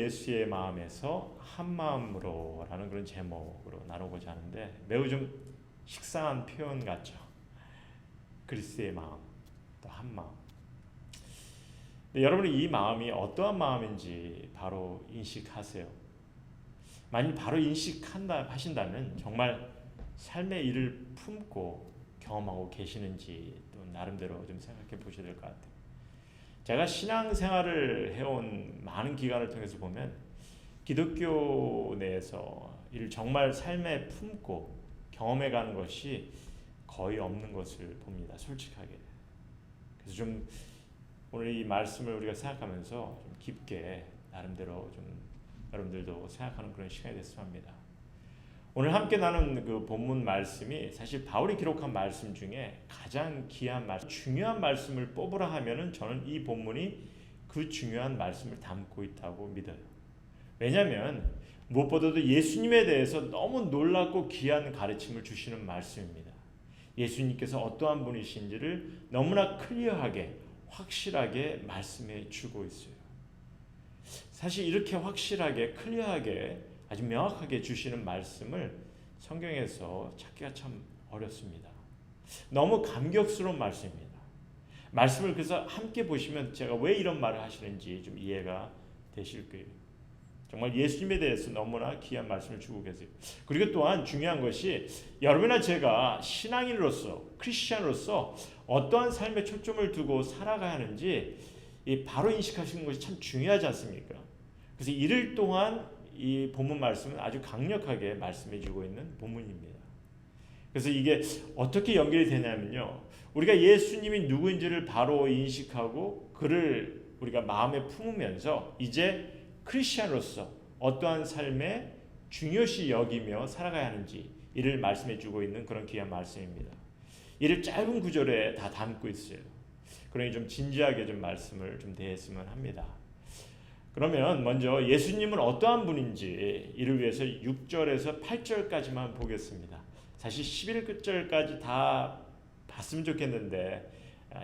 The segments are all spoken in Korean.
예수의 마음에서 한 마음으로라는 그런 제목으로 나누고자 하는데 매우 좀 식상한 표현 같죠. 그리스도의 마음, 또 한 마음. 여러분이 이 마음이 어떠한 마음인지 바로 인식하세요. 만일 바로 인식하신다면 정말 삶의 일을 품고 경험하고 계시는지 또 나름대로 좀 생각해 보셔야 될 것 같아요. 제가 신앙생활을 해온 많은 기간을 통해서 보면 기독교 내에서 이를 정말 삶에 품고 경험해가는 것이 거의 없는 것을 봅니다. 솔직하게. 그래서 좀 오늘 이 말씀을 우리가 생각하면서 좀 깊게 나름대로 좀 여러분들도 생각하는 그런 시간이 됐으면 합니다. 오늘 함께 나눈 그 본문 말씀이 사실 바울이 기록한 말씀 중에 가장 귀한 말씀, 중요한 말씀을 뽑으라 하면은 저는 이 본문이 그 중요한 말씀을 담고 있다고 믿어요. 왜냐하면 무엇보다도 예수님에 대해서 너무 놀랍고 귀한 가르침을 주시는 말씀입니다. 예수님께서 어떠한 분이신지를 너무나 클리어하게 확실하게 말씀해 주고 있어요. 사실 이렇게 확실하게 클리어하게 아주 명확하게 주시는 말씀을 성경에서 찾기가 참 어렵습니다. 너무 감격스러운 말씀입니다. 말씀을 그래서 함께 보시면 제가 왜 이런 말을 하시는지 좀 이해가 되실 거예요. 정말 예수님에 대해서 너무나 귀한 말씀을 주고 계세요. 그리고 또한 중요한 것이 여러분이나 제가 신앙인으로서 크리스찬으로서 어떠한 삶에 초점을 두고 살아가야 하는지 바로 인식하시는 것이 참 중요하지 않습니까? 그래서 이를 동안 이 본문 말씀은 아주 강력하게 말씀해 주고 있는 본문입니다. 그래서 이게 어떻게 연결이 되냐면요. 우리가 예수님이 누구인지를 바로 인식하고 그를 우리가 마음에 품으면서 이제 크리스찬으로서 어떠한 삶에 중요시 여기며 살아가야 하는지 이를 말씀해 주고 있는 그런 귀한 말씀입니다. 이를 짧은 구절에 다 담고 있어요. 그러니 좀 진지하게 좀 말씀을 좀 대했으면 합니다. 그러면 먼저 예수님은 어떠한 분인지 이를 위해서 6절에서 8절까지만 보겠습니다. 사실 11절까지 다 봤으면 좋겠는데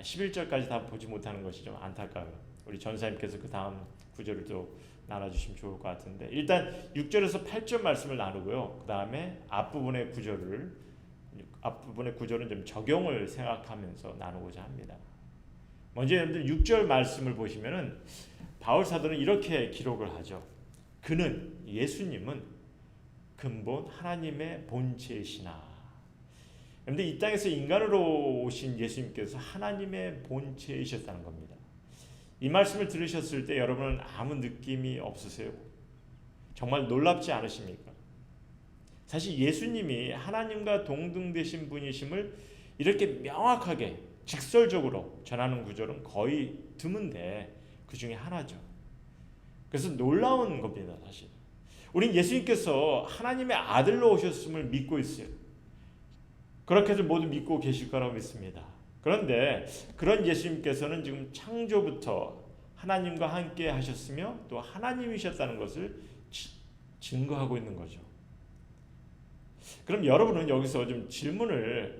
11절까지 다 보지 못하는 것이 좀 안타까워요. 우리 전사님께서 그 다음 구절을 또 나눠주시면 좋을 것 같은데 일단 6절에서 8절 말씀을 나누고요. 그 다음에 앞부분의 구절은 좀 적용을 생각하면서 나누고자 합니다. 먼저 여러분들 6절 말씀을 보시면은 바울 사도는 이렇게 기록을 하죠. 그는 예수님은 근본 하나님의 본체이시나. 그런데 이 땅에서 인간으로 오신 예수님께서 하나님의 본체이셨다는 겁니다. 이 말씀을 들으셨을 때 여러분은 아무 느낌이 없으세요? 정말 놀랍지 않으십니까? 사실 예수님이 하나님과 동등되신 분이심을 이렇게 명확하게 직설적으로 전하는 구절은 거의 드문데 그 중에 하나죠. 그래서 놀라운 겁니다. 사실 우린 예수님께서 하나님의 아들로 오셨음을 믿고 있어요. 그렇게 해서 모두 믿고 계실 거라고 믿습니다. 그런데 그런 예수님께서는 지금 창조부터 하나님과 함께 하셨으며 또 하나님이셨다는 것을 증거하고 있는 거죠. 그럼 여러분은 여기서 좀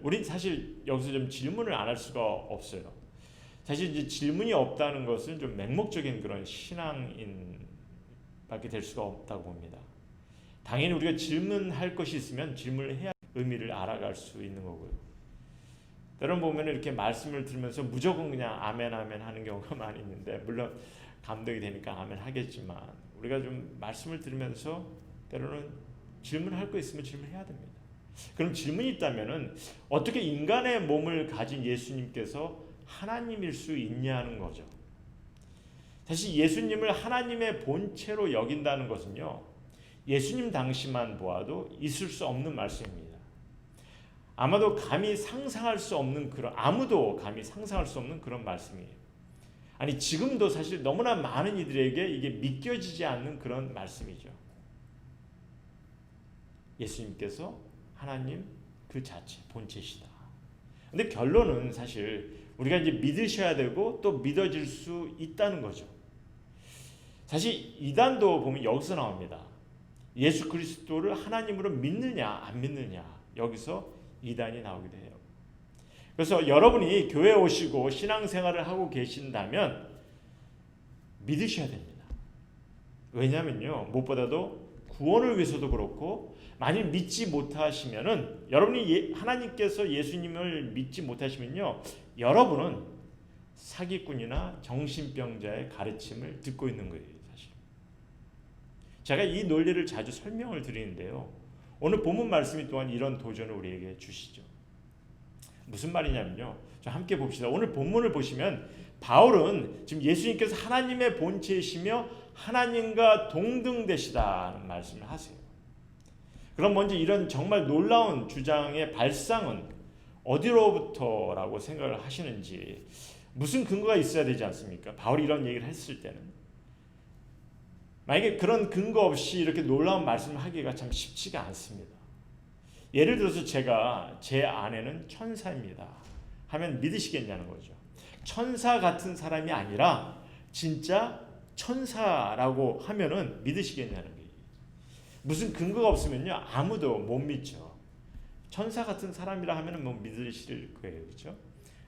우리 사실 여기서 좀 질문을 안 할 수가 없어요. 사실 이제 질문이 없다는 것은 좀 맹목적인 그런 신앙인밖에 될 수가 없다고 봅니다. 당연히 우리가 질문할 것이 있으면 질문을 해야 의미를 알아갈 수 있는 거고요. 때론 보면 이렇게 말씀을 들으면서 무조건 그냥 아멘 아멘 하는 경우가 많이 있는데 물론 감동이 되니까 아멘 하겠지만 우리가 좀 말씀을 들으면서 때로는 질문할 거 있으면 질문해야 됩니다. 그럼 질문이 있다면은 어떻게 인간의 몸을 가진 예수님께서 하나님일 수 있냐는 거죠. 사실 예수님을 하나님의 본체로 여긴다는 것은요. 예수님 당시만 보아도 있을 수 없는 말씀입니다. 아무도 감히 상상할 수 없는 그런 말씀이에요. 아니 지금도 사실 너무나 많은 이들에게 이게 믿겨지지 않는 그런 말씀이죠. 예수님께서 하나님 그 자체 본체시다. 근데 결론은 사실 우리가 이제 믿으셔야 되고 또 믿어질 수 있다는 거죠. 사실 이단도 보면 여기서 나옵니다. 예수 그리스도를 하나님으로 믿느냐 안 믿느냐 여기서 이단이 나오기도 해요. 그래서 여러분이 교회에 오시고 신앙생활을 하고 계신다면 믿으셔야 됩니다. 왜냐면요, 무엇보다도 구원을 위해서도 그렇고, 만일 믿지 못하시면은, 여러분이 하나님께서 예수님을 믿지 못하시면요, 여러분은 사기꾼이나 정신병자의 가르침을 듣고 있는 거예요. 사실 제가 이 논리를 자주 설명을 드리는데요, 오늘 본문 말씀이 또한 이런 도전을 우리에게 주시죠. 무슨 말이냐면요, 자, 함께 봅시다. 오늘 본문을 보시면 바울은 지금 예수님께서 하나님의 본체이시며 하나님과 동등되시다는 말씀을 하세요. 그럼 먼저 이런 정말 놀라운 주장의 발상은 어디로부터라고 생각을 하시는지, 무슨 근거가 있어야 되지 않습니까? 바울이 이런 얘기를 했을 때는 만약에 그런 근거 없이 이렇게 놀라운 말씀을 하기가 참 쉽지가 않습니다. 예를 들어서 제가 제 아내는 천사입니다 하면 믿으시겠냐는 거죠. 천사 같은 사람이 아니라 진짜 천사라고 하면은 믿으시겠냐는 거예요. 무슨 근거가 없으면요, 아무도 못 믿죠. 천사 같은 사람이라 하면은 뭐 믿으실 거예요, 그렇죠?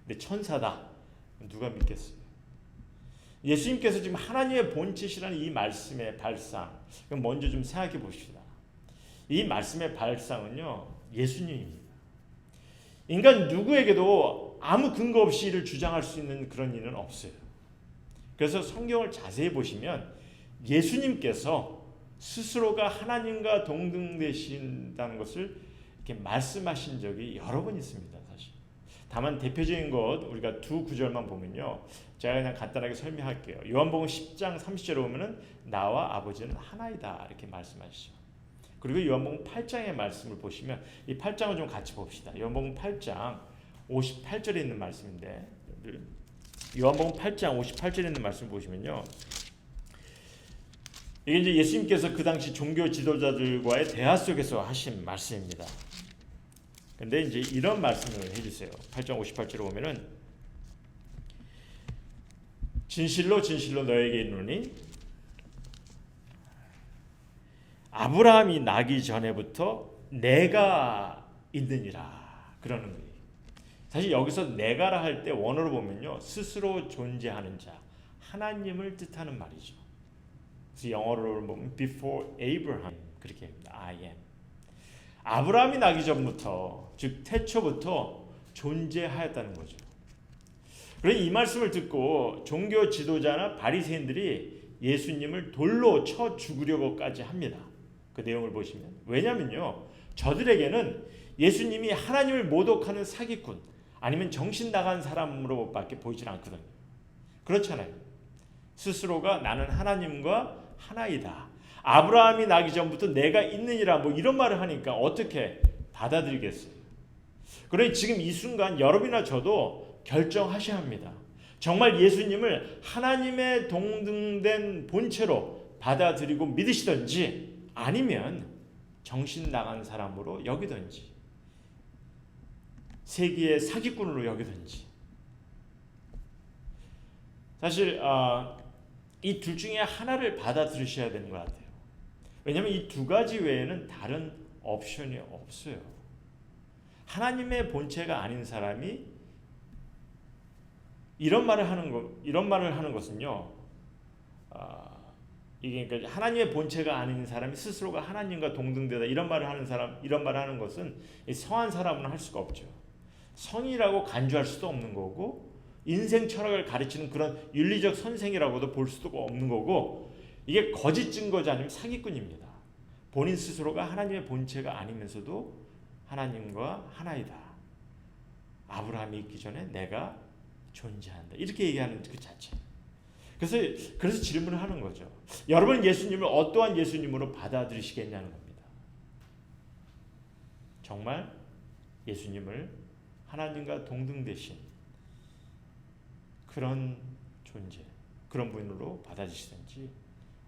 근데 천사다, 누가 믿겠어요? 예수님께서 지금 하나님의 본체시라는 이 말씀의 발상, 그럼 먼저 좀 생각해 봅시다. 이 말씀의 발상은요, 예수님입니다. 인간 누구에게도 아무 근거 없이 이를 주장할 수 있는 그런 일은 없어요. 그래서 성경을 자세히 보시면 예수님께서 스스로가 하나님과 동등되신다는 것을 이렇게 말씀하신 적이 여러 번 있습니다. 사실. 다만 대표적인 것 우리가 두 구절만 보면요, 제가 그냥 간단하게 설명할게요. 요한복음 10장 30절에 보면은 나와 아버지는 하나이다 이렇게 말씀하시죠. 그리고 요한복음 8장의 말씀을 보시면 이 8장을 좀 같이 봅시다. 요한복음 8장 58절에 있는 말씀인데, 요한복음 8장 58절에 있는 말씀 보시면요, 이게 이제 예수님께서 그 당시 종교 지도자들과의 대화 속에서 하신 말씀입니다. 근데 이제 이런 말씀을 해주세요. 8장 58절에 보면은 진실로 진실로 너에게 이르노니 아브라함이 나기 전에부터 내가 있느니라 그러는 거예요. 사실 여기서 내가라 할 때 원어로 보면요, 스스로 존재하는 자, 하나님을 뜻하는 말이죠. 그래서 영어로 보면 before Abraham 그렇게 합니다. I am. 아브라함이 나기 전부터, 즉 태초부터 존재하였다는 거죠. 그래서 이 말씀을 듣고 종교 지도자나 바리새인들이 예수님을 돌로 쳐 죽으려고까지 합니다. 그 내용을 보시면, 왜냐면요, 저들에게는 예수님이 하나님을 모독하는 사기꾼 아니면 정신 나간 사람으로밖에 보이질 않거든요. 그렇잖아요. 스스로가 나는 하나님과 하나이다, 아브라함이 나기 전부터 내가 있느니라, 뭐 이런 말을 하니까 어떻게 받아들이겠어요? 그러니 지금 이 순간 여러분이나 저도 결정하셔야 합니다. 정말 예수님을 하나님의 동등된 본체로 받아들이고 믿으시든지, 아니면 정신 나간 사람으로 여기든지 세계의 사기꾼으로 여기든지. 사실 이 둘 중에 하나를 받아들이셔야 되는 것 같아요. 왜냐하면 이 두 가지 외에는 다른 옵션이 없어요. 하나님의 본체가 아닌 사람이 이런 말을 하는 것은요, 이게 그러니까 하나님의 본체가 아닌 사람이 스스로가 하나님과 동등되다 이런 말을 하는 것은 성한 사람은 할 수가 없죠. 성이라고 간주할 수도 없는 거고, 인생 철학을 가르치는 그런 윤리적 선생이라고도 볼 수도 없는 거고, 이게 거짓 증거자 아니면 사기꾼입니다. 본인 스스로가 하나님의 본체가 아니면서도 하나님과 하나이다, 아브라함이 있기 전에 내가 존재한다, 이렇게 얘기하는 그 자체. 그래서 질문을 하는 거죠. 여러분 예수님을 어떠한 예수님으로 받아들이시겠냐는 겁니다. 정말 예수님을 하나님과 동등되신 그런 존재, 그런 분으로 받아들이시든지,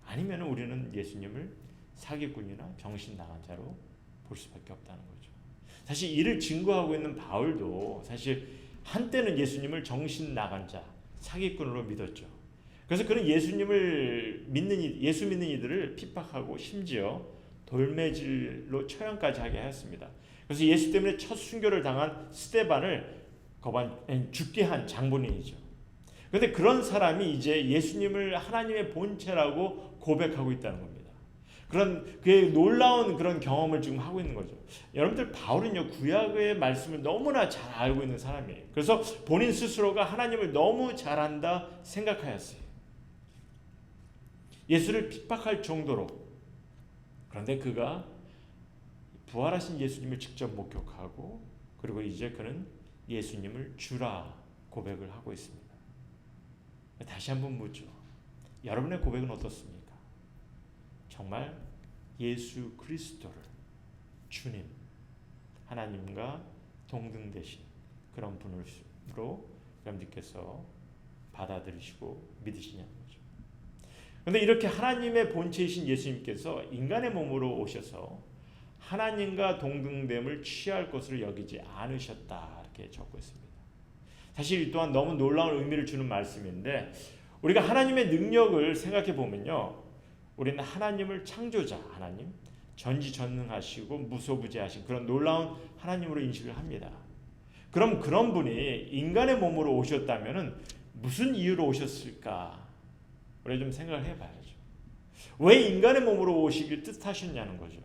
아니면 우리는 예수님을 사기꾼이나 정신 나간 자로 볼 수밖에 없다는 거죠. 사실 이를 증거하고 있는 바울도 사실 한때는 예수님을 정신 나간 자, 사기꾼으로 믿었죠. 그래서 그는 예수 믿는 이들을 핍박하고 심지어 돌매질로 처형까지 하게 하였습니다. 그래서 예수 때문에 첫 순교를 당한 스데반을 죽게 한 장본인이죠. 그런데 그런 사람이 이제 예수님을 하나님의 본체라고 고백하고 있다는 겁니다. 그런 그의 놀라운 그런 경험을 지금 하고 있는 거죠. 여러분들 바울은요 구약의 말씀을 너무나 잘 알고 있는 사람이에요. 그래서 본인 스스로가 하나님을 너무 잘한다 생각하였어요. 예수를 핍박할 정도로. 그런데 그가 부활하신 예수님을 직접 목격하고 그리고 이제 그는 예수님을 주라 고백을 하고 있습니다. 다시 한번 묻죠. 여러분의 고백은 어떻습니까? 정말 예수 그리스도를 주님, 하나님과 동등되신 그런 분으로 여러분들께서 받아들이시고 믿으시냐는 거죠. 그런데 이렇게 하나님의 본체이신 예수님께서 인간의 몸으로 오셔서 하나님과 동등됨을 취할 것으로 여기지 않으셨다 이렇게 적고 있습니다. 사실 이 또한 너무 놀라운 의미를 주는 말씀인데 우리가 하나님의 능력을 생각해 보면요, 우리는 하나님을 창조자 하나님, 전지전능하시고 무소부재하신 그런 놀라운 하나님으로 인식을 합니다. 그럼 그런 분이 인간의 몸으로 오셨다면은 무슨 이유로 오셨을까? 우리 좀 생각을 해봐야죠. 왜 인간의 몸으로 오시길 뜻하셨냐는 거죠.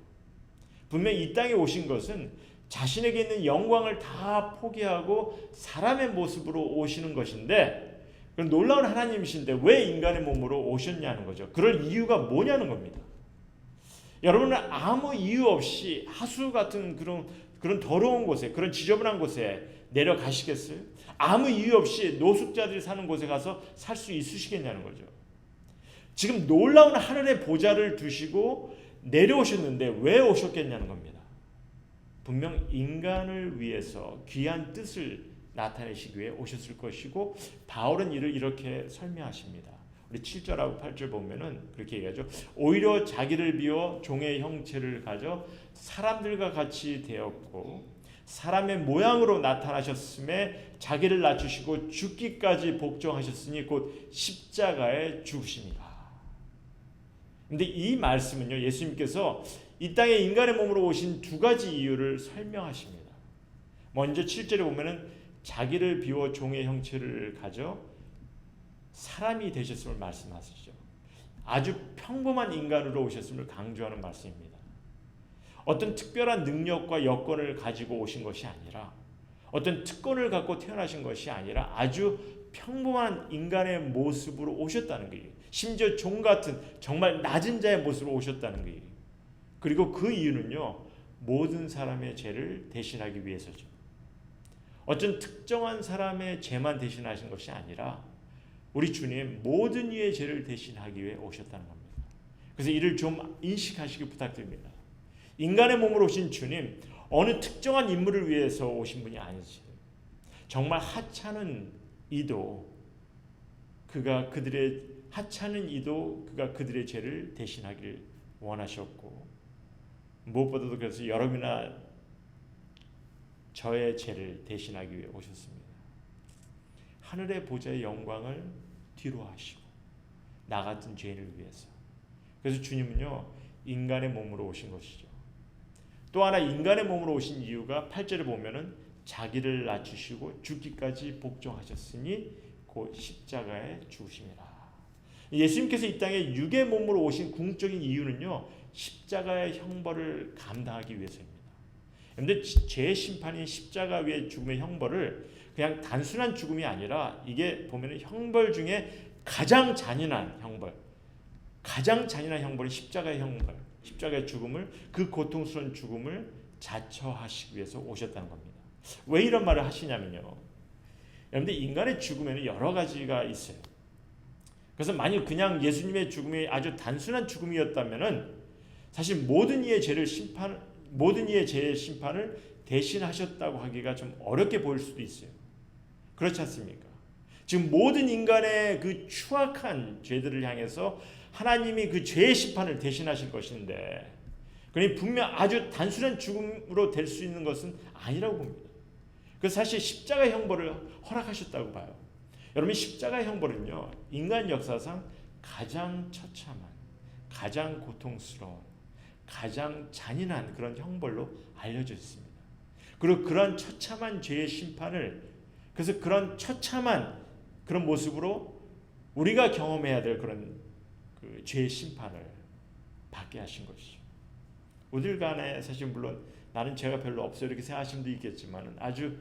분명히 이 땅에 오신 것은 자신에게 있는 영광을 다 포기하고 사람의 모습으로 오시는 것인데 그런 놀라운 하나님이신데 왜 인간의 몸으로 오셨냐는 거죠. 그럴 이유가 뭐냐는 겁니다. 여러분은 아무 이유 없이 하수 같은 그런 더러운 곳에, 그런 지저분한 곳에 내려가시겠어요? 아무 이유 없이 노숙자들이 사는 곳에 가서 살 수 있으시겠냐는 거죠. 지금 놀라운 하늘의 보좌를 두시고 내려오셨는데 왜 오셨겠냐는 겁니다. 분명 인간을 위해서 귀한 뜻을 나타내시기 위해 오셨을 것이고 바울은 이를 이렇게 설명하십니다. 우리 7절하고 8절 보면은 그렇게 얘기하죠. 오히려 자기를 비워 종의 형체를 가져 사람들과 같이 되었고 사람의 모양으로 나타나셨음에 자기를 낮추시고 죽기까지 복종하셨으니 곧 십자가에 죽으심이라. 근데 이 말씀은요, 예수님께서 이 땅에 인간의 몸으로 오신 두 가지 이유를 설명하십니다. 먼저 7절에 보면은 자기를 비워 종의 형체를 가져 사람이 되셨음을 말씀하시죠. 아주 평범한 인간으로 오셨음을 강조하는 말씀입니다. 어떤 특별한 능력과 여건을 가지고 오신 것이 아니라 어떤 특권을 갖고 태어나신 것이 아니라 아주 평범한 인간의 모습으로 오셨다는 거예요. 심지어 종 같은 정말 낮은 자의 모습으로 오셨다는 거예요. 그리고 그 이유는요, 모든 사람의 죄를 대신하기 위해서죠. 어떤 특정한 사람의 죄만 대신하신 것이 아니라 우리 주님 모든 이의 죄를 대신하기 위해 오셨다는 겁니다. 그래서 이를 좀 인식하시기 부탁드립니다. 인간의 몸으로 오신 주님 어느 특정한 인물을 위해서 오신 분이 아니지. 정말 하찮은 이도 그가 그들의 죄를 대신하기를 원하셨고 무엇보다도 그래서 여러분이나 저의 죄를 대신하기 위해 오셨습니다. 하늘의 보좌의 영광을 뒤로 하시고 나 같은 죄인을 위해서. 그래서 주님은요 인간의 몸으로 오신 것이죠. 또 하나 인간의 몸으로 오신 이유가 8절에 보면은 자기를 낮추시고 죽기까지 복종하셨으니 곧 십자가에 죽으심이라. 예수님께서 이 땅에 육의 몸으로 오신 궁극적인 이유는요 십자가의 형벌을 감당하기 위해서입니다. 그런데 죄의 심판인 십자가 위의 죽음의 형벌을 그냥 단순한 죽음이 아니라 이게 보면은 형벌 중에 가장 잔인한 형벌이 십자가의 형벌, 십자가의 죽음을, 그 고통스러운 죽음을 자처하시기 위해서 오셨다는 겁니다. 왜 이런 말을 하시냐면요, 여러분들 인간의 죽음에는 여러 가지가 있어요. 그래서 만약 그냥 예수님의 죽음이 아주 단순한 죽음이었다면은 사실 모든 이의 죄의 심판을 대신하셨다고 하기가 좀 어렵게 보일 수도 있어요. 그렇지 않습니까? 지금 모든 인간의 그 추악한 죄들을 향해서 하나님이 그 죄의 심판을 대신하실 것인데, 그러니 분명 아주 단순한 죽음으로 될 수 있는 것은 아니라고 봅니다. 그래서 사실 십자가 형벌을 허락하셨다고 봐요. 여러분, 십자가 형벌은요 인간 역사상 가장 처참한, 가장 고통스러운, 가장 잔인한 그런 형벌로 알려져 있습니다. 그리고 그런 처참한 죄의 심판을, 그래서 그런 처참한 그런 모습으로 우리가 경험해야 될 그런 그 죄의 심판을 받게 하신 것이죠. 어딜 간에 사실 물론 나는 죄가 별로 없어요 이렇게 생각하시는 분도 있겠지만 아주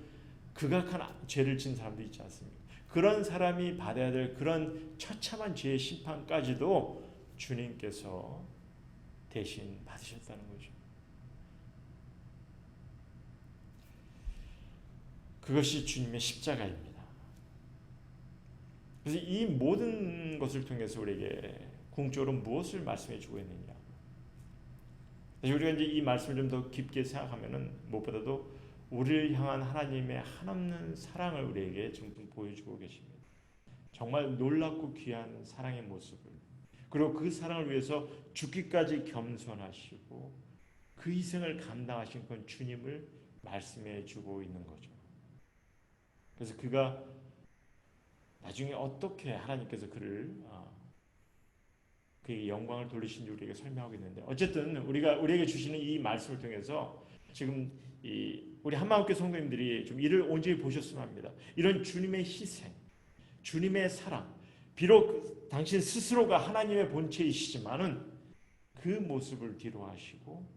극악한 죄를 진 사람도 있지 않습니까? 그런 사람이 받아야 될 그런 처참한 죄의 심판까지도 주님께서 대신 받으셨다는 거죠. 그것이 주님의 십자가입니다. 그래서 이 모든 것을 통해서 우리에게 궁극적으로 무엇을 말씀해 주고 있느냐? 사실 우리가 이제 이 말씀을 좀 더 깊게 생각하면은 무엇보다도 우리를 향한 하나님의 한없는 사랑을 우리에게 좀 보여주고 계십니다. 정말 놀랍고 귀한 사랑의 모습을, 그리고 그 사랑을 위해서 죽기까지 겸손하시고 그 희생을 감당하신 그 주님을 말씀해 주고 있는 거죠. 그래서 그가 나중에 어떻게 하나님께서 그를 그에게 영광을 돌리신지 우리에게 설명하고 있는데, 어쨌든 우리에게 주시는 이 말씀을 통해서 지금 우리 한마음교회 성도님들이 좀 이를 온전히 보셨으면 합니다. 이런 주님의 희생, 주님의 사랑, 비록 당신 스스로가 하나님의 본체이시지만은 그 모습을 뒤로하시고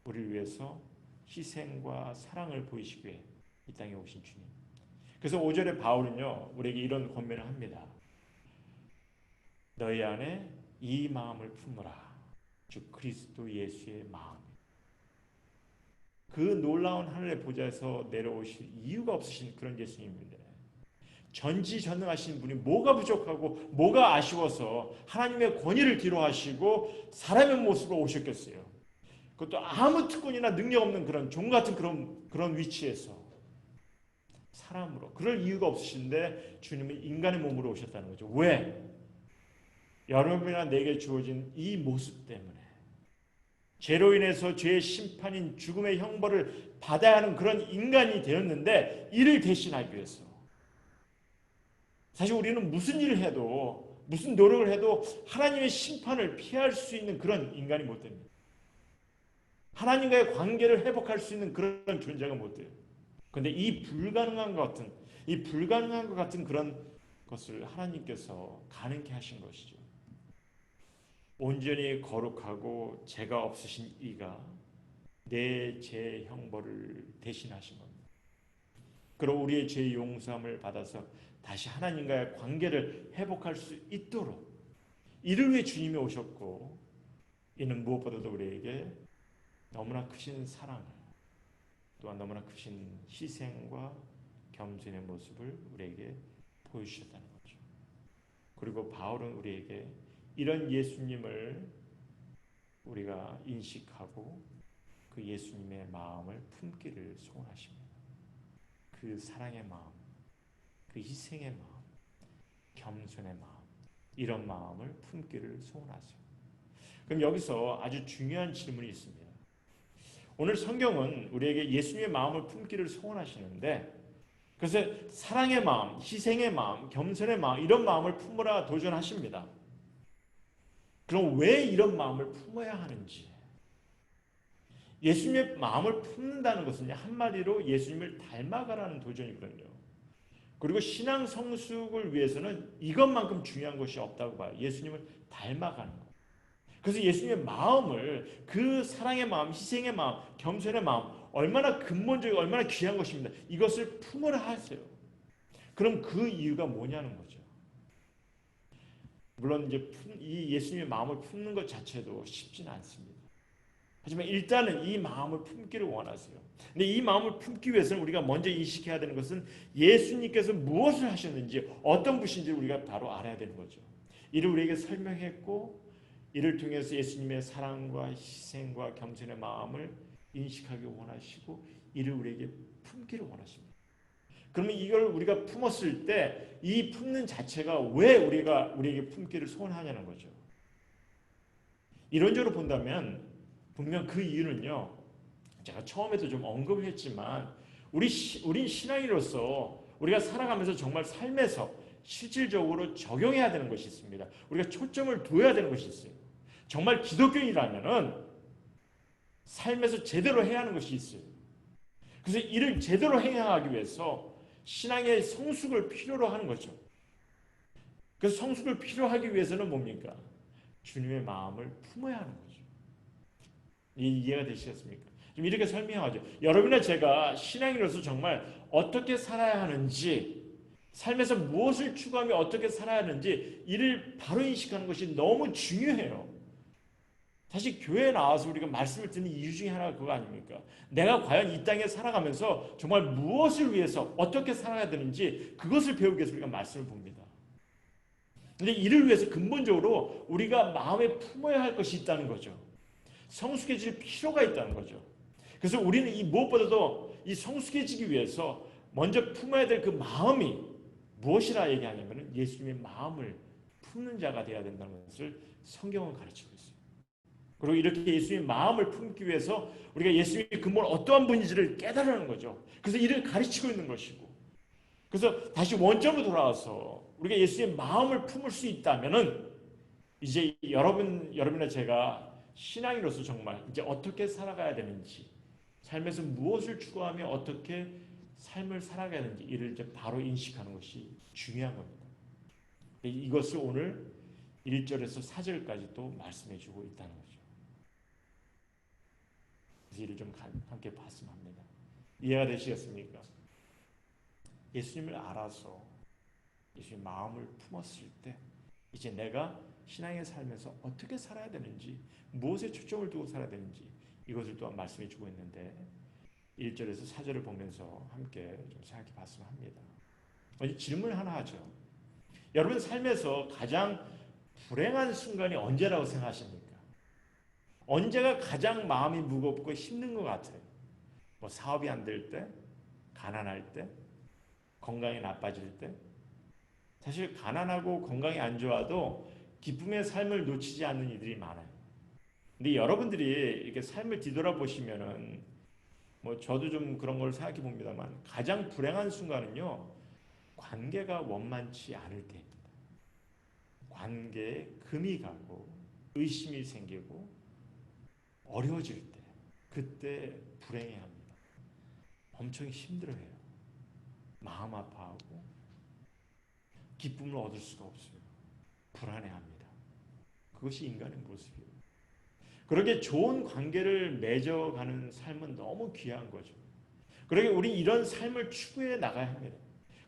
우리를 위해서 희생과 사랑을 보이시기 위해 이 땅에 오신 주님. 그래서 5절에 바울은요 우리에게 이런 권면을 합니다. 너희 안에 이 마음을 품으라. 주 그리스도 예수의 마음. 그 놀라운 하늘의 보좌에서 내려오실 이유가 없으신 그런 예수님인데, 전지전능하신 분이 뭐가 부족하고 뭐가 아쉬워서 하나님의 권위를 뒤로하시고 사람의 모습으로 오셨겠어요. 그것도 아무 특권이나 능력 없는 그런 종 같은 그런 위치에서 사람으로, 그럴 이유가 없으신데 주님은 인간의 몸으로 오셨다는 거죠. 왜? 여러분이나 내게 주어진 이 모습 때문에, 죄로 인해서 죄의 심판인 죽음의 형벌을 받아야 하는 그런 인간이 되었는데 이를 대신하기 위해서, 사실 우리는 무슨 일을 해도 무슨 노력을 해도 하나님의 심판을 피할 수 있는 그런 인간이 못 됩니다. 하나님과의 관계를 회복할 수 있는 그런 존재가 못 돼요. 그런데 이 불가능한 것 같은 그런 것을 하나님께서 가능케 하신 것이죠. 온전히 거룩하고 죄가 없으신 이가 내 죄 형벌을 대신하신 겁니다. 그리고 우리의 죄 용서함을 받아서 다시 하나님과의 관계를 회복할 수 있도록 이를 위해 주님이 오셨고, 이는 무엇보다도 우리에게 너무나 크신 사랑을, 또한 너무나 크신 희생과 겸손의 모습을 우리에게 보여주셨다는 거죠. 그리고 바울은 우리에게 이런 예수님을 우리가 인식하고 그 예수님의 마음을 품기를 소원하십니다. 그 사랑의 마음, 그 희생의 마음, 겸손의 마음, 이런 마음을 품기를 소원하세요. 그럼 여기서 아주 중요한 질문이 있습니다. 오늘 성경은 우리에게 예수님의 마음을 품기를 소원하시는데, 그래서 사랑의 마음, 희생의 마음, 겸손의 마음, 이런 마음을 품으라 도전하십니다. 그럼 왜 이런 마음을 품어야 하는지, 예수님의 마음을 품는다는 것은 한마디로 예수님을 닮아가라는 도전이거든요. 그리고 신앙 성숙을 위해서는 이것만큼 중요한 것이 없다고 봐요. 예수님을 닮아가는 것. 그래서 예수님의 마음을, 그 사랑의 마음, 희생의 마음, 겸손의 마음, 얼마나 근본적이고 얼마나 귀한 것입니다. 이것을 품으라 하세요. 그럼 그 이유가 뭐냐는 거죠. 물론 이제 이 예수님의 마음을 품는 것 자체도 쉽지는 않습니다. 하지만 일단은 이 마음을 품기를 원하세요. 근데 이 마음을 품기 위해서는 우리가 먼저 인식해야 되는 것은 예수님께서 무엇을 하셨는지, 어떤 분이신지 우리가 바로 알아야 되는 거죠. 이를 우리에게 설명했고, 이를 통해서 예수님의 사랑과 희생과 겸손의 마음을 인식하기 원하시고, 이를 우리에게 품기를 원하십니다. 그러면 이걸 우리가 품었을 때 이 품는 자체가 왜 우리에게 품기를 소원하냐는 거죠. 이론적으로 본다면 분명 그 이유는요, 제가 처음에도 좀 언급을 했지만 우린 신앙인으로서 우리가 살아가면서 정말 삶에서 실질적으로 적용해야 되는 것이 있습니다. 우리가 초점을 둬야 되는 것이 있어요. 정말 기독교인이라면은 삶에서 제대로 해야 하는 것이 있어요. 그래서 이를 제대로 행하기 위해서 신앙의 성숙을 필요로 하는 거죠. 그래서 성숙을 필요하기 위해서는 뭡니까? 주님의 마음을 품어야 하는 거죠. 이해가 되시겠습니까? 좀 이렇게 설명하죠. 여러분이나 제가 신앙인으로서 정말 어떻게 살아야 하는지, 삶에서 무엇을 추구하며 어떻게 살아야 하는지 이를 바로 인식하는 것이 너무 중요해요. 사실 교회에 나와서 우리가 말씀을 듣는 이유 중에 하나가 그거 아닙니까? 내가 과연 이 땅에 살아가면서 정말 무엇을 위해서 어떻게 살아야 되는지 그것을 배우기 위해서 우리가 말씀을 봅니다. 근데 이를 위해서 근본적으로 우리가 마음에 품어야 할 것이 있다는 거죠. 성숙해질 필요가 있다는 거죠. 그래서 우리는 이 무엇보다도 이 성숙해지기 위해서 먼저 품어야 될 그 마음이 무엇이라 얘기하냐면 예수님의 마음을 품는 자가 되어야 된다는 것을 성경은 가르치고 있어요. 그리고 이렇게 예수님의 마음을 품기 위해서 우리가 예수님이 근본 어떠한 분인지를 깨달으는 거죠. 그래서 이를 가르치고 있는 것이고, 그래서 다시 원점으로 돌아와서 우리가 예수님의 마음을 품을 수 있다면은 이제 여러분이나 제가 신앙인으로서 정말 이제 어떻게 살아가야 되는지, 삶에서 무엇을 추구하며 어떻게 삶을 살아가야 되는지 이를 이제 바로 인식하는 것이 중요한 겁니다. 이것을 오늘 1절에서 4절까지 또 말씀해 주고 있다는 거죠. 그래서 이를 좀 함께 봤으면 합니다. 이해가 되시겠습니까? 예수님을 알아서 예수님 마음을 품었을 때 이제 내가 신앙의 삶에서 어떻게 살아야 되는지, 무엇에 초점을 두고 살아야 되는지 이것을 또한 말씀해 주고 있는데 1절에서 4절을 보면서 함께 좀 생각해 봤으면 합니다. 질문 하나 하죠. 여러분 삶에서 가장 불행한 순간이 언제라고 생각하십니까? 언제가 가장 마음이 무겁고 힘든 것 같아요? 뭐 사업이 안 될 때, 가난할 때, 건강이 나빠질 때. 사실 가난하고 건강이 안 좋아도 기쁨의 삶을 놓치지 않는 이들이 많아요. 근데 여러분들이 이렇게 삶을 뒤돌아보시면은 뭐 저도 좀 그런 걸 생각해 봅니다만 가장 불행한 순간은요, 관계가 원만치 않을 때입니다. 관계에 금이 가고 의심이 생기고 어려워질 때, 그때 불행해합니다. 엄청 힘들어해요. 마음 아파하고 기쁨을 얻을 수가 없어요. 불안해합니다. 그것이 인간의 모습이에요. 그렇게 좋은 관계를 맺어가는 삶은 너무 귀한 거죠. 그러게 우리 이런 삶을 추구해 나가야 합니다.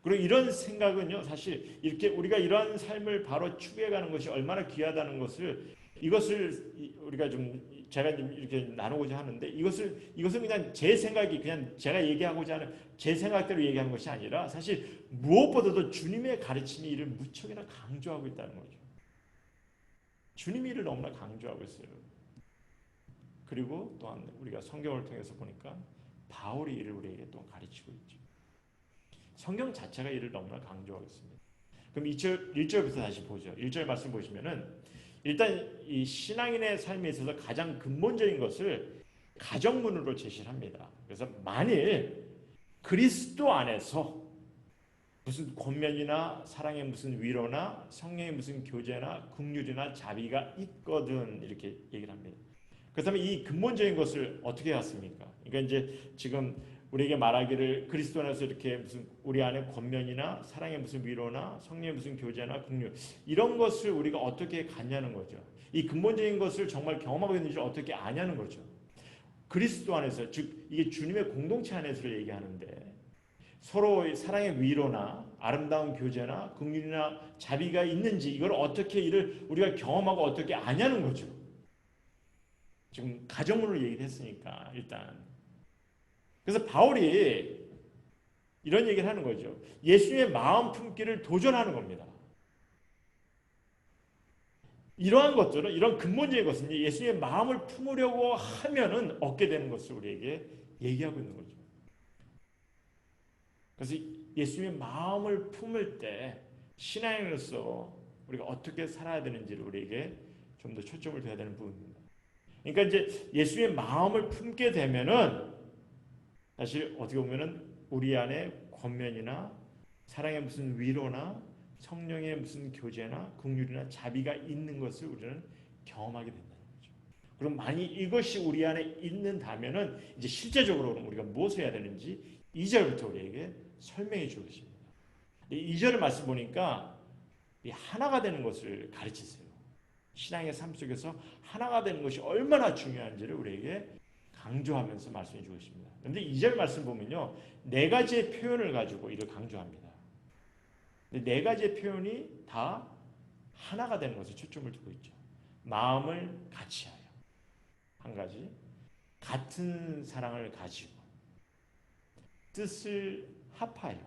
그리고 이런 생각은요, 사실 이렇게 우리가 이러한 삶을 바로 추구해가는 것이 얼마나 귀하다는 것을, 이것을 우리가 좀 제가 좀 이렇게 나누고자 하는데 이것은 그냥 제 생각이, 그냥 제가 얘기하고자 하는 제 생각대로 얘기하는 것이 아니라 사실 무엇보다도 주님의 가르침이 이를 무척이나 강조하고 있다는 거죠. 주님이 이를 너무나 강조하고 있어요. 그리고 또한 우리가 성경을 통해서 보니까 바울이 이를 우리에게 또 가르치고 있죠. 성경 자체가 이를 너무나 강조하고 있습니다. 그럼 1절부터 다시 보죠. 1절 말씀 보시면은 일단 이 신앙인의 삶에 있어서 가장 근본적인 것을 가정문으로 제시를 합니다. 그래서 만일 그리스도 안에서 무슨 권면이나 사랑의 무슨 위로나 성령의 무슨 교제나 긍휼이나 자비가 있거든, 이렇게 얘기를 합니다. 그렇다면 이 근본적인 것을 어떻게 했습니까? 그러니까 이제 지금 우리에게 말하기를 그리스도 안에서 이렇게 무슨 우리 안에 권면이나 사랑의 무슨 위로나 성령의 무슨 교제나 긍휼, 이런 것을 우리가 어떻게 갖냐는 거죠. 이 근본적인 것을 정말 경험하고 있는지 어떻게 아냐는 거죠. 그리스도 안에서, 즉 이게 주님의 공동체 안에서를 얘기하는데 서로 사랑의 위로나 아름다운 교제나 긍휼이나 자비가 있는지 이걸 어떻게 이를 우리가 경험하고 어떻게 아냐는 거죠. 지금 가정문으로 얘기를 했으니까 일단. 그래서 바울이 이런 얘기를 하는 거죠. 예수님의 마음 품기를 도전하는 겁니다. 이러한 것들은, 이런 근본적인 것은 예수님의 마음을 품으려고 하면은 얻게 되는 것을 우리에게 얘기하고 있는 거죠. 그래서 예수님의 마음을 품을 때 신앙인으로서 우리가 어떻게 살아야 되는지를 우리에게 좀 더 초점을 둬야 되는 부분입니다. 그러니까 이제 예수님의 마음을 품게 되면은 사실 어떻게 보면은 우리 안에 권면이나 사랑의 무슨 위로나 성령의 무슨 교제나 긍휼이나 자비가 있는 것을 우리는 경험하게 된다는 거죠. 그럼 만약 이것이 우리 안에 있는다면은 이제 실제적으로 우리가 무엇을 해야 되는지 2절부터 우리에게 설명해 주고 있습니다. 2절의 말씀 보니까 하나가 되는 것을 가르치세요. 신앙의 삶 속에서 하나가 되는 것이 얼마나 중요한지를 우리에게 강조하면서 말씀해 주고 있습니다. 그런데 2절 말씀 보면요, 네 가지의 표현을 가지고 이를 강조합니다. 네 가지의 표현이 다 하나가 되는 것에 초점을 두고 있죠. 마음을 같이하여, 한 가지, 같은 사랑을 가지고, 뜻을 합하여,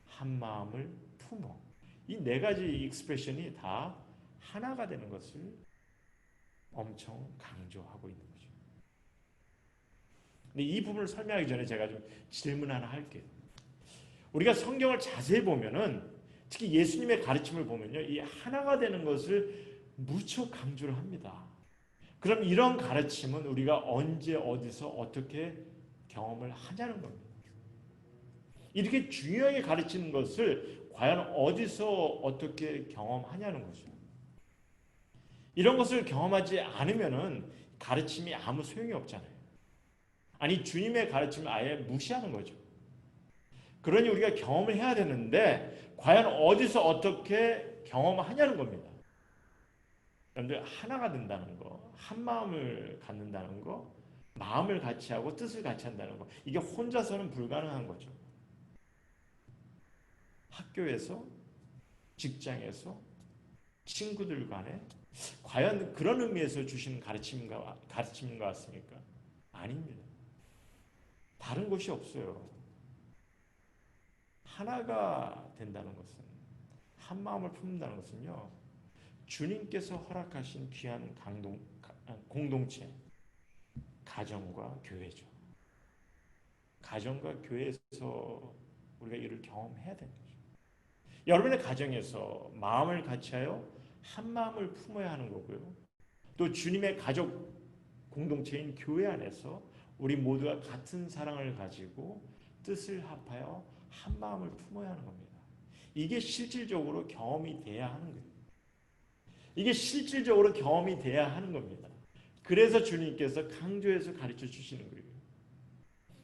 한 마음을 품어. 이 네 가지 익스프레션이 다 하나가 되는 것을 엄청 강조하고 있는 거죠. 근데 이 부분을 설명하기 전에 제가 좀 질문 하나 할게요. 우리가 성경을 자세히 보면은, 특히 예수님의 가르침을 보면요, 이 하나가 되는 것을 무척 강조를 합니다. 그럼 이런 가르침은 우리가 언제 어디서 어떻게 경험을 하냐는 겁니다. 이렇게 중요하게 가르치는 것을 과연 어디서 어떻게 경험하냐는 거죠. 이런 것을 경험하지 않으면은 가르침이 아무 소용이 없잖아요. 아니, 주님의 가르침을 아예 무시하는 거죠. 그러니 우리가 경험을 해야 되는데 과연 어디서 어떻게 경험하냐는 겁니다. 여러분들, 하나가 된다는 거, 한 마음을 갖는다는 거, 마음을 같이 하고 뜻을 같이 한다는 거, 이게 혼자서는 불가능한 거죠. 학교에서, 직장에서, 친구들 간에 과연 그런 의미에서 주시는 가르침인 것 같습니까? 아닙니다. 다른 것이 없어요. 하나가 된다는 것은, 한 마음을 품는다는 것은요, 주님께서 허락하신 귀한 공동체, 가정과 교회죠. 가정과 교회에서 우리가 이를 경험해야 되는 거죠. 여러분의 가정에서 마음을 같이하여 한 마음을 품어야 하는 거고요. 또 주님의 가족 공동체인 교회 안에서 우리 모두가 같은 사랑을 가지고 뜻을 합하여 한 마음을 품어야 하는 겁니다. 이게 실질적으로 경험이 돼야 하는 거예요. 이게 실질적으로 경험이 돼야 하는 겁니다. 그래서 주님께서 강조해서 가르쳐 주시는 거예요.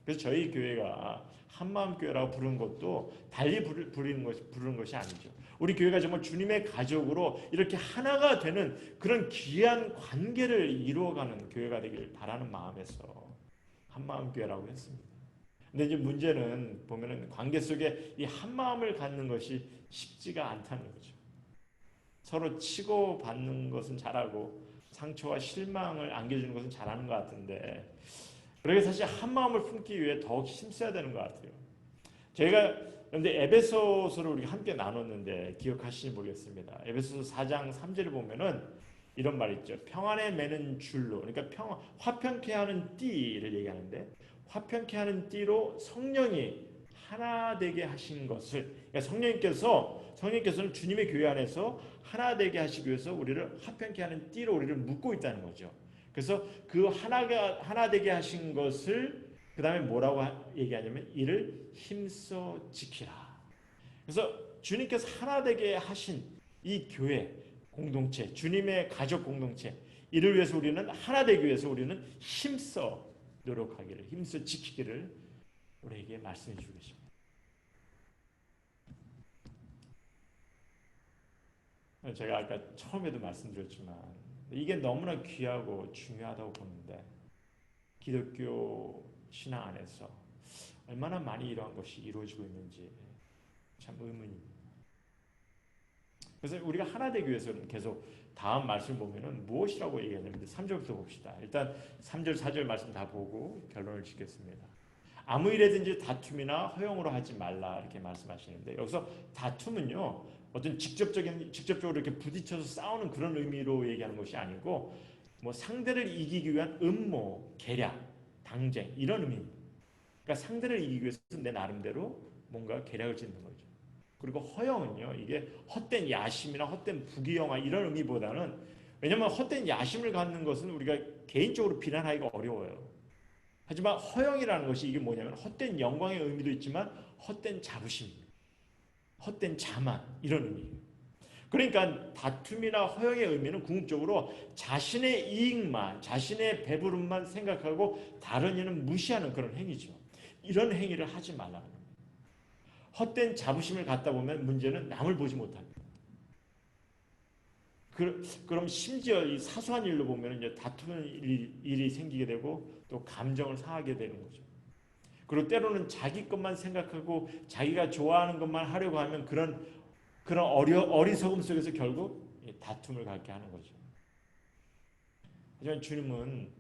그래서 저희 교회가 한마음교회라고 부르는 것도 달리 부르는 것이 아니죠. 우리 교회가 정말 주님의 가족으로 이렇게 하나가 되는 그런 귀한 관계를 이루어가는 교회가 되길 바라는 마음에서 한마음교회라고 했습니다. 근데 이제 문제는 보면은 관계 속에 이 한마음을 갖는 것이 쉽지가 않다는 거죠. 서로 치고받는 것은 잘하고 상처와 실망을 안겨주는 것은 잘하는 것 같은데, 그러게 사실 한 마음을 품기 위해 더욱 힘써야 되는 것 같아요. 저희가 그런데 에베소서를 우리가 함께 나눴는데 기억하시는지 모르겠습니다. 에베소서 4장 3절을 보면은 이런 말이 있죠. 평안에 매는 줄로, 그러니까 화평케 하는 띠를 얘기하는데, 화평케 하는 띠로 성령이 하나 되게 하신 것을, 그러니까 성령님께서는 주님의 교회 안에서 하나 되게 하시기 위해서 우리를 화평케 하는 띠로 우리를 묶고 있다는 거죠. 그래서 그 하나 되게 하신 것을 그 다음에 뭐라고 얘기하냐면 이를 힘써 지키라. 그래서 주님께서 하나 되게 하신 이 교회 공동체, 주님의 가족 공동체, 이를 위해서 우리는 하나 되기 위해서 우리는 힘써 노력하기를, 힘써 지키기를 우리에게 말씀해 주고 계십니다. 제가 아까 처음에도 말씀드렸지만 이게 너무나 귀하고 중요하다고 보는데, 기독교 신앙 안에서 얼마나 많이 이러한 것이 이루어지고 있는지 참 의문입니다. 그래서 우리가 하나 되기 위해서는 계속 다음 말씀 보면은 무엇이라고 얘기하냐면 3절부터 봅시다. 일단 3절, 4절 말씀 다 보고 결론을 짓겠습니다. 아무 일에든지 다툼이나 허용으로 하지 말라 이렇게 말씀하시는데, 여기서 다툼은요 어떤 직접적으로 이렇게 부딪혀서 싸우는 그런 의미로 얘기하는 것이 아니고, 뭐 상대를 이기기 위한 음모, 계략, 당쟁 이런 의미입니다. 그러니까 상대를 이기기 위해서 내 나름대로 뭔가 계략을 짓는 거죠. 그리고 허영은요, 이게 헛된 야심이나 헛된 부귀영화 이런 의미보다는, 왜냐하면 헛된 야심을 갖는 것은 우리가 개인적으로 비난하기가 어려워요. 하지만 허영이라는 것이 이게 뭐냐면 헛된 영광의 의미도 있지만 헛된 자부심, 헛된 자만 이런 의미예요. 그러니까 다툼이나 허영의 의미는 궁극적으로 자신의 이익만, 자신의 배부름만 생각하고 다른 이는 무시하는 그런 행위죠. 이런 행위를 하지 말라는 겁니다. 헛된 자부심을 갖다 보면 문제는 남을 보지 못합니다. 그럼 심지어 이 사소한 일로 보면 이제 다투는 일이 생기게 되고 또 감정을 상하게 되는 거죠. 그리고 때로는 자기 것만 생각하고 자기가 좋아하는 것만 하려고 하면 그런 어리석음 속에서 결국 다툼을 갖게 하는 거죠. 하지만 주님은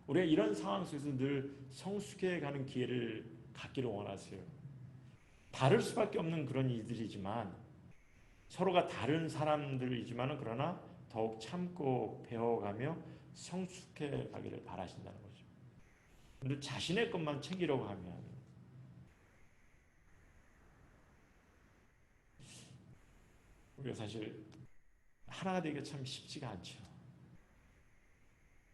우리가 이런 상황 속에서 늘 성숙해 가는 기회를 갖기를 원하세요. 다를 수밖에 없는 그런 이들이지만 서로가 다른 사람들이지만 그러나 더욱 참고 배워가며 성숙해 가기를 바라신다는 거죠. 근데 자신의 것만 챙기려고 하면 우리가 사실 하나가 되기가 참 쉽지가 않죠.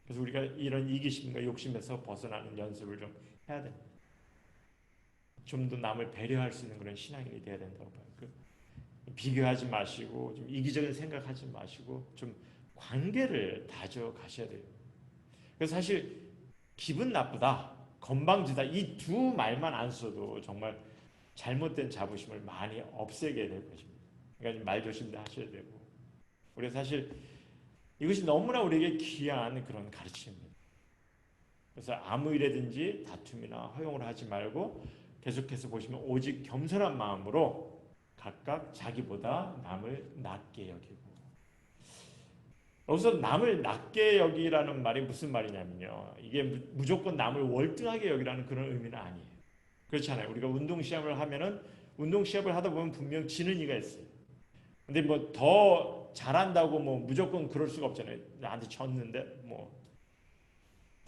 그래서 우리가 이런 이기심과 욕심에서 벗어나는 연습을 좀 해야 됩니다. 좀 더 남을 배려할 수 있는 그런 신앙인이 돼야 된다고 봐요. 비교하지 마시고 좀 이기적인 생각하지 마시고 좀 관계를 다져 가셔야 돼요. 그래서 사실 기분 나쁘다, 건방지다 이 두 말만 안 써도 정말 잘못된 자부심을 많이 없애게 될 것입니다. 그러니까 말 조심도 하셔야 되고 우리가 사실 이것이 너무나 우리에게 귀한 그런 가르침입니다. 그래서 아무 일에든지 다툼이나 허용을 하지 말고 계속해서 보시면 오직 겸손한 마음으로 각각 자기보다 남을 낮게 여기고 여기서 남을 낮게 여기라는 말이 무슨 말이냐면요. 이게 무조건 남을 월등하게 여기라는 그런 의미는 아니에요. 그렇잖아요. 우리가 운동 시합을 하면은 운동 시합을 하다 보면 분명 지는 이가 있어요. 근데 뭐 더 잘한다고 뭐 무조건 그럴 수가 없잖아요. 나한테 졌는데 뭐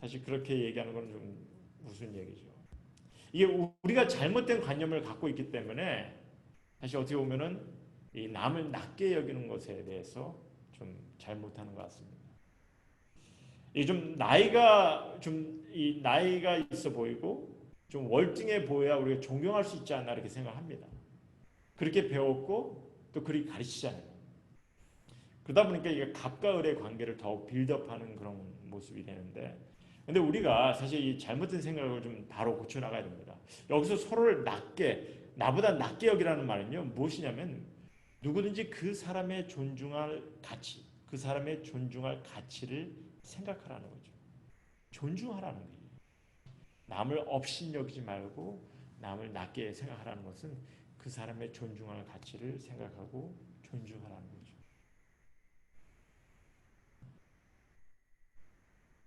사실 그렇게 얘기하는 건 좀 무슨 얘기죠. 이게 우리가 잘못된 관념을 갖고 있기 때문에 사실 어떻게 보면은 이 남을 낮게 여기는 것에 대해서 좀 잘못하는 것 같습니다. 이 나이가 있어 보이고 좀 월등해 보여야 우리가 존경할 수 있지 않나 이렇게 생각합니다. 그렇게 배웠고 또 그렇게 가르치잖아요. 그러다 보니까 이게 갑과 을의 관계를 더욱 빌드업하는 그런 모습이 되는데, 근데 우리가 사실 이 잘못된 생각을 좀 바로 고쳐 나가야 됩니다. 여기서 서로를 나보다 낮게 여기라는 말은요 무엇이냐면 누구든지 그 사람의 존중할 가치, 그 사람의 존중할 가치를 생각하라는 거죠. 존중하라는 거예요. 남을 업신여기지 말고 남을 낮게 생각하라는 것은 그 사람의 존중할 가치를 생각하고 존중하라는 거죠.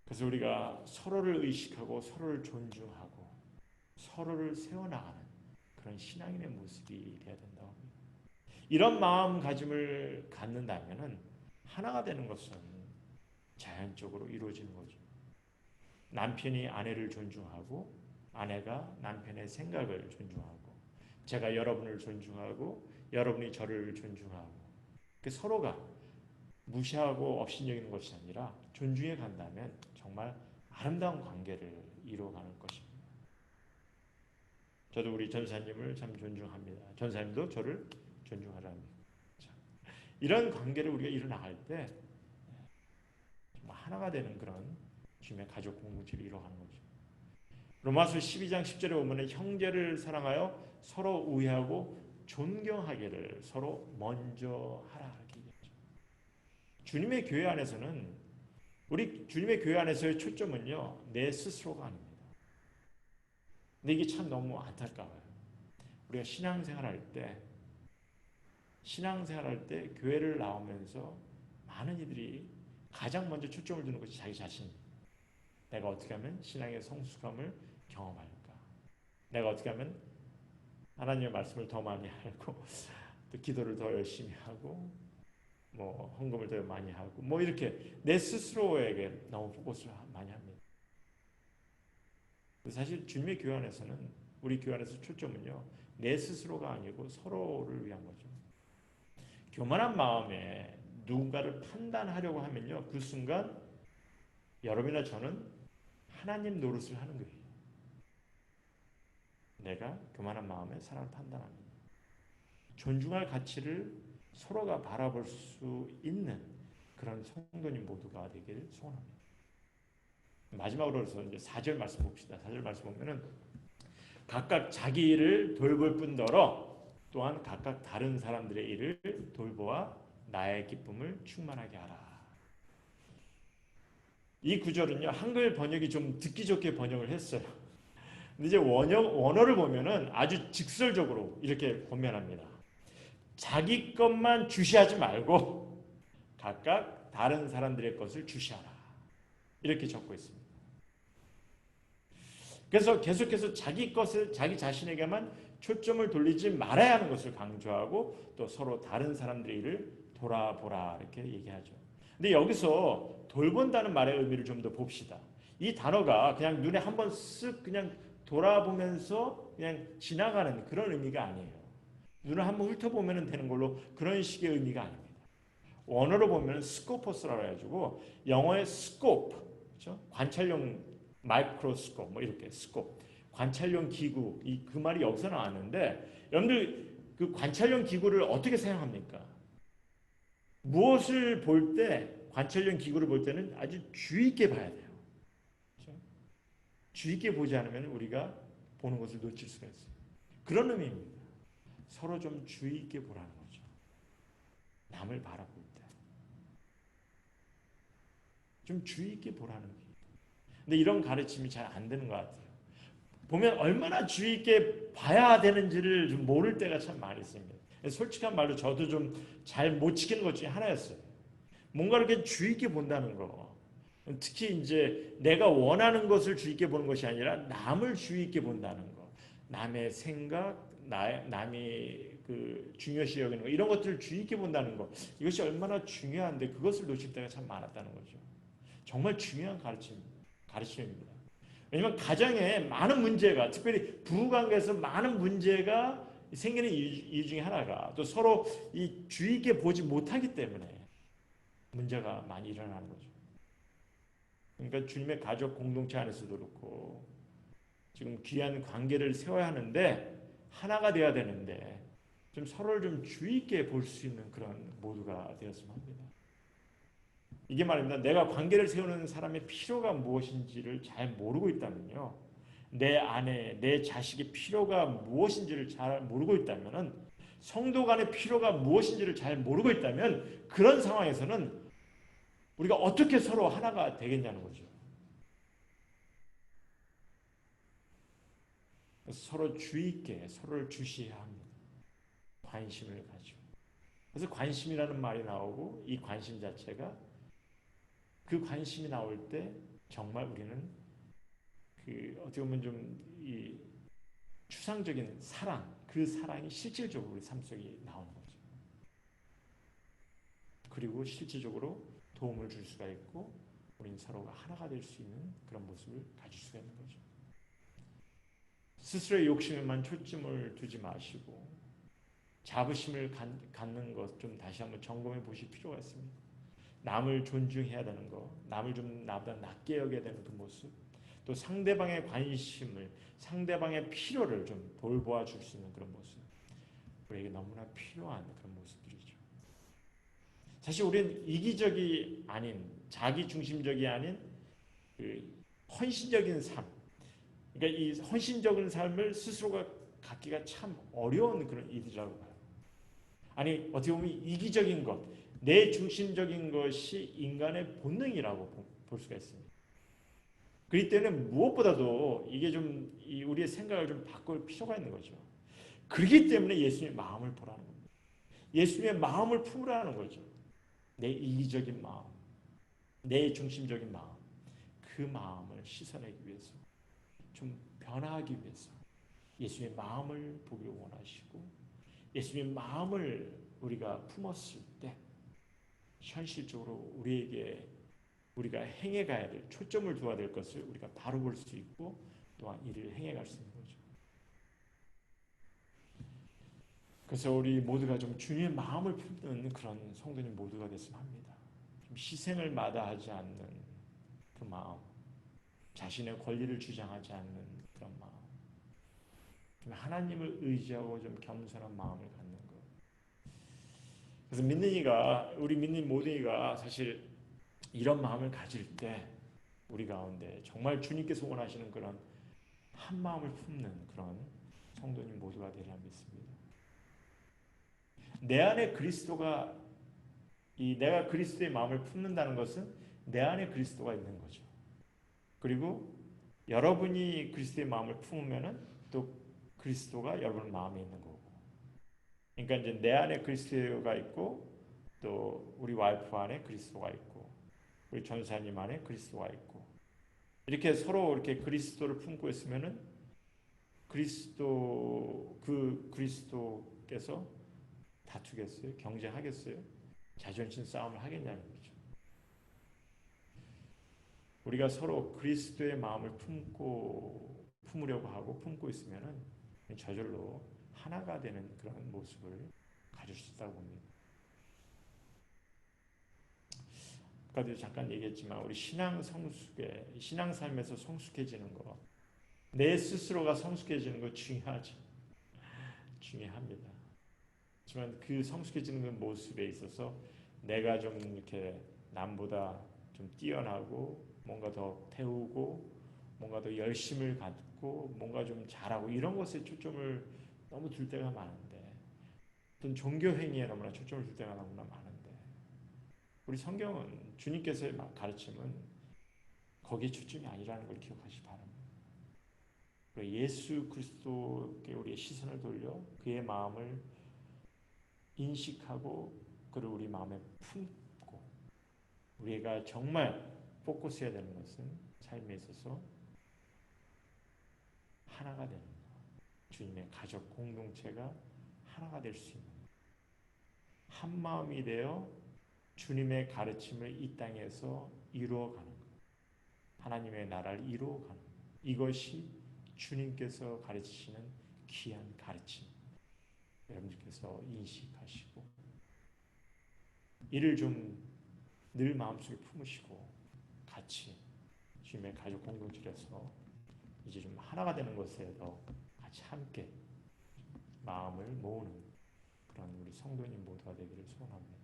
그래서 우리가 서로를 의식하고 서로를 존중하고 서로를 세워나가는 그런 신앙인의 모습이 되어야 된다고 합니다. 이런 마음가짐을 갖는다면 하나가 되는 것은 자연적으로 이루어지는 거죠. 남편이 아내를 존중하고 아내가 남편의 생각을 존중하고 제가 여러분을 존중하고 여러분이 저를 존중하고 서로가 무시하고 업신여기는 것이 아니라 존중해 간다면 정말 아름다운 관계를 이루어가는 것입니다. 저도 우리 전사님을 참 존중합니다. 전사님도 저를 존중하랍니다. 이런 관계를 우리가 이뤄나갈 때 정말 하나가 되는 그런 주님의 가족 공동체를 이뤄가는 거죠. 로마서 12장 10절에 보면 형제를 사랑하여 서로 우애하고 존경하기를 서로 먼저 하라 이렇게 얘기하죠. 주님의 교회 안에서는 우리 주님의 교회 안에서의 초점은요 내 스스로가 아닙니다. 근데 이게 참 너무 안타까워요. 우리가 신앙생활할 때 교회를 나오면서 많은 이들이 가장 먼저 초점을 두는 것이 자기 자신. 내가 어떻게 하면 신앙의 성숙함을 경험할까? 내가 어떻게 하면 하나님의 말씀을 더 많이 알고 또 기도를 더 열심히 하고 뭐 헌금을 더 많이 하고 뭐 이렇게 내 스스로에게 너무 포커스를 많이 합니다. 사실 주님의 교회 안에서는 우리 교회 안에서 초점은요 내 스스로가 아니고 서로를 위한 거죠. 교만한 마음에 누군가를 판단하려고 하면요 그 순간 여러분이나 저는 하나님 노릇을 하는 거예요. 내가 교만한 마음에 사람을 판단합니다. 존중할 가치를 서로가 바라볼 수 있는 그런 성도님 모두가 되기를 소원합니다. 마지막으로 해서 이제 4절 말씀 봅시다. 4절 말씀 보면은 각각 자기 일을 돌볼 뿐더러 또한 각각 다른 사람들의 일을 돌보아 나의 기쁨을 충만하게 하라. 이 구절은요, 한글 번역이 좀 듣기 좋게 번역을 했어요. 근데 이제 원어를 보면은 아주 직설적으로 이렇게 권면합니다. 자기 것만 주시하지 말고 각각 다른 사람들의 것을 주시하라. 이렇게 적고 있습니다. 그래서 계속해서 자기 것을 자기 자신에게만 초점을 돌리지 말아야 하는 것을 강조하고 또 서로 다른 사람들의 일을 돌아보라 이렇게 얘기하죠. 근데 여기서 돌본다는 말의 의미를 좀 더 봅시다. 이 단어가 그냥 눈에 한번 쓱 그냥 돌아보면서 그냥 지나가는 그런 의미가 아니에요. 눈을 한번 훑어보면 되는 걸로 그런 식의 의미가 아닙니다. 원어로 보면 스코퍼스라고 해가지고 영어의 스코프, 그렇죠? 관찰용 마이크로스코프 뭐 이렇게 스코프, 관찰용 기구 그 말이 여기서 나왔는데 여러분들 그 관찰용 기구를 어떻게 사용합니까? 무엇을 볼 때 관찰용 기구를 볼 때는 아주 주의 있게 봐야 돼요. 그렇죠? 주의 있게 보지 않으면 우리가 보는 것을 놓칠 수가 있어요. 그런 의미입니다. 서로 좀 주의 있게 보라는 거죠. 남을 바라볼 때. 좀 주의 있게 보라는 거예요. 근데 이런 가르침이 잘 안 되는 것 같아요. 보면 얼마나 주의 있게 봐야 되는지를 좀 모를 때가 참 많이 있습니다. 솔직한 말로 저도 좀 잘 못 지키는 것 중에 하나였어요. 뭔가 이렇게 주의 있게 본다는 거. 특히 이제 내가 원하는 것을 주의 있게 보는 것이 아니라 남을 주의 있게 본다는 거. 남의 생각, 남이 그 중요시 여기는 거 이런 것들을 주의 있게 본다는 거. 이것이 얼마나 중요한데 그것을 놓칠 때가 참 많았다는 거죠. 정말 중요한 가르침입니다. 왜냐하면 가정에 많은 문제가 특별히 부부관계에서 많은 문제가 생기는 이유 중에 하나가 또 서로 이 주의 있게 보지 못하기 때문에 문제가 많이 일어나는 거죠. 그러니까 주님의 가족 공동체 안에서도 그렇고 지금 귀한 관계를 세워야 하는데 하나가 되어야 되는데 좀 서로를 좀 주의 있게 볼 수 있는 그런 모두가 되었으면 합니다. 이게 말입니다. 내가 관계를 세우는 사람의 필요가 무엇인지를 잘 모르고 있다면요. 내 아내, 내 자식의 필요가 무엇인지를 잘 모르고 있다면 성도 간의 필요가 무엇인지를 잘 모르고 있다면 그런 상황에서는 우리가 어떻게 서로 하나가 되겠냐는 거죠. 서로 주의 있게 서로를 주시해야 합니다. 관심을 가지고. 그래서 관심이라는 말이 나오고 이 관심 자체가 그 관심이 나올 때 정말 우리는 그 어떻게 보면 좀 이 추상적인 사랑, 그 사랑이 실질적으로 우리 삶 속에 나오는 거죠. 그리고 실질적으로 도움을 줄 수가 있고 우리는 서로가 하나가 될 수 있는 그런 모습을 가질 수가 있는 거죠. 스스로의 욕심에만 초점을 두지 마시고 자부심을 갖는 것 좀 다시 한번 점검해 보실 필요가 있습니다. 남을 존중해야 되는 거, 남을 좀 나보다 낮게 여겨야 되는 그 모습, 또 상대방의 관심을, 상대방의 필요를 좀 돌보아 줄 수 있는 그런 모습, 우리에게 너무나 필요한 그런 모습들이죠. 사실 우리는 이기적이 아닌, 자기 중심적이 아닌 그 헌신적인 삶, 그러니까 이 헌신적인 삶을 스스로가 갖기가 참 어려운 그런 일이라고 봐요. 아니 어떻게 보면 이기적인 것, 내 중심적인 것이 인간의 본능이라고 볼 수가 있습니다. 그렇기 때문에 무엇보다도 이게 좀 우리의 생각을 좀 바꿀 필요가 있는 거죠. 그렇기 때문에 예수님의 마음을 보라는 겁니다. 예수님의 마음을 품으라는 거죠. 내 이기적인 마음, 내 중심적인 마음, 그 마음을 씻어내기 위해서, 좀 변화하기 위해서 예수님의 마음을 보기를 원하시고 예수님의 마음을 우리가 품었을 때 현실적으로 우리가 행해가야 될 초점을 두어야 될 것을 우리가 바로 볼 수 있고 또한 이를 행해갈 수 있는 거죠. 그래서 우리 모두가 좀 주님의 마음을 품는 그런 성도님 모두가 됐으면 합니다. 좀 희생을 마다하지 않는 그 마음, 자신의 권리를 주장하지 않는 그런 마음, 좀 하나님을 의지하고 좀 겸손한 마음을 갖는 것. 그래서 우리 믿는 모두가 사실 이런 마음을 가질 때 우리 가운데 정말 주님께서 원하시는 그런 한 마음을 품는 그런 성도님 모두가 되리라 믿습니다. 내 안에 그리스도가 이 내가 그리스도의 마음을 품는다는 것은 내 안에 그리스도가 있는 거죠. 그리고 여러분이 그리스도의 마음을 품으면은 또 그리스도가 여러분 마음에 있는 거고. 그러니까 이제 내 안에 그리스도가 있고 또 우리 와이프 안에 그리스도가 있고 우리 전사님 안에 그리스도가 있고 이렇게 서로 이렇게 그리스도를 품고 있으면은 그리스도께서 다투겠어요? 경쟁하겠어요? 자존심 싸움을 하겠냐는 거죠. 우리가 서로 그리스도의 마음을 품으려고 하고 품고 있으면은 저절로 하나가 되는 그런 모습을 가질 수 있다고 봅니다. 아까도 잠깐 얘기했지만 우리 신앙 삶에서 성숙해지는 거, 내 스스로가 성숙해지는 거 중요하죠. 중요합니다. 하지만 그 성숙해지는 그 모습에 있어서 내가 좀 이렇게 남보다 좀 뛰어나고 뭔가 더 태우고 뭔가 더 열심을 갖고 뭔가 좀 잘하고 이런 것에 초점을 너무 둘 때가 많은데 어떤 종교 행위에 너무나 초점을 둘 때가 너무나 많은데 우리 성경은 주님께서의 가르침은 거기에 초점이 아니라는 걸 기억하시기 바랍니다. 예수 그리스도께 우리의 시선을 돌려 그의 마음을 인식하고 그를 우리 마음에 품고 우리가 정말 포커스해야 되는 것은 삶에 있어서 하나가 되는 것. 주님의 가족 공동체가 하나가 될 수 있는 한 마음이 되어 주님의 가르침을 이 땅에서 이루어가는 것. 하나님의 나라를 이루어가는 것. 이것이 주님께서 가르치시는 귀한 가르침. 여러분들께서 인식하시고 이를 좀 늘 마음속에 품으시고 같이 주님의 가족 공동체에서 이제 좀 하나가 되는 것에 더 같이 함께 마음을 모으는 그런 우리 성도님 모두가 되기를 소원합니다.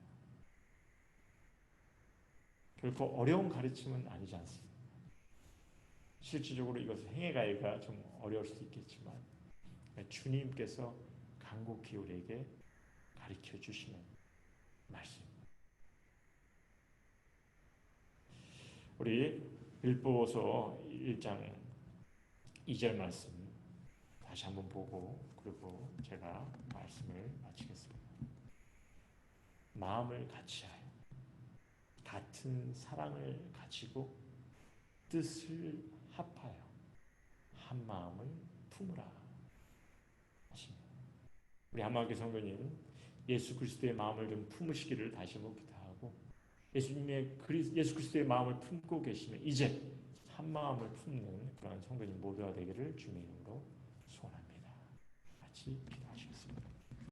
결코 어려운 가르침은 아니지 않습니다. 실질적으로 이것을 행해가기가 좀 어려울 수도 있겠지만 주님께서 간곡히 우리에게 가르쳐 주시는 말씀. 우리 빌보서 1장 2절 말씀 다시 한번 보고 그리고 제가 말씀을 마치겠습니다. 마음을 같이하여 같은 사랑을 가지고 뜻을 합하여 한 마음을 품으라 하십니다. 우리 한마음교회 성도님 예수 그리스도의 마음을 좀 품으시기를 다시 한번 기도하고 예수 그리스도의 마음을 품고 계시면 이제 한 마음을 품는 그런 성도님 모두가 되기를 주님의 이름으로 소원합니다. 같이 기도하시겠습니다.